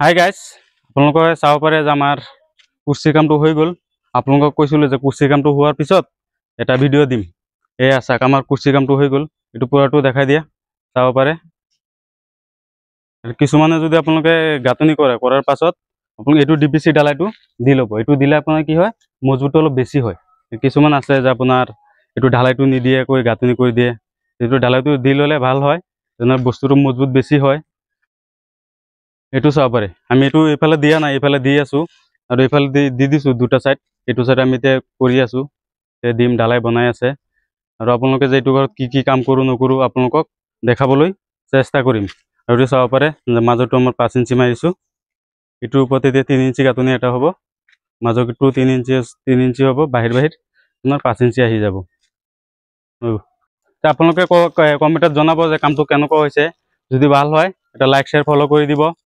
Hi guys, আপোনালোকে চাব পাৰে যে আমাৰ কুৰ্চীৰ কামটো হৈ গ'ল। আপোনালোকক কৈছিলোঁ যে কুৰ্চীৰ কামটো হোৱাৰ পিছত এটা ভিডিঅ' দিম। এয়া চাওক, আমাৰ কুৰ্চীৰ কামটো হৈ গ'ল। এইটো পূৰাটো দেখাই দিয়া, চাব পাৰে। কিছুমানে যদি আপোনালোকে গাঁথনি কৰাৰ পাছত আপোনালোকে এইটো DPC ঢালাইটো দি ল'ব। এইটো দিলে আপোনাৰ কি হয়, মজবুতটো অলপ বেছি হয়। কিছুমান আছে যে আপোনাৰ এইটো ঢালাইটো নিদিয়ে, গাঁথনি কৰি দিয়ে। এইটো ঢালাইটো দি ল'লে ভাল হয়, যেনে বস্তুটো মজবুত বেছি হয়। এইটো চাব পাৰে, আমি এইটো এইফালে দিয়া নাই, এইফালে দি আছোঁ আৰু এইফালে দি দিছোঁ দুটা চাইড। এইটো চাইড আমি এতিয়া কৰি আছোঁ, দিম, ঢালাই বনাই আছে। আৰু আপোনালোকে যে এইটো ঘৰত কি কাম কৰোঁ নকৰোঁ আপোনালোকক দেখাবলৈ চেষ্টা কৰিম। আৰু এইটো চাব পাৰে যে মাজৰটো আমাৰ 5 ইঞ্চি মাৰিছোঁ। এইটোৰ ওপৰতে এতিয়া 3 ইঞ্চি গাঁথনি এটা হ'ব, মাজৰটো 3 ইঞ্চি হ'ব, বাহিৰ আপোনাৰ 5 ইঞ্চি আহি যাব। আপোনালোকে কমেণ্টত জনাব যে কামটো কেনেকুৱা হৈছে। যদি ভাল হয় এটা লাইক শ্বেয়াৰ ফ'ল' কৰি দিব।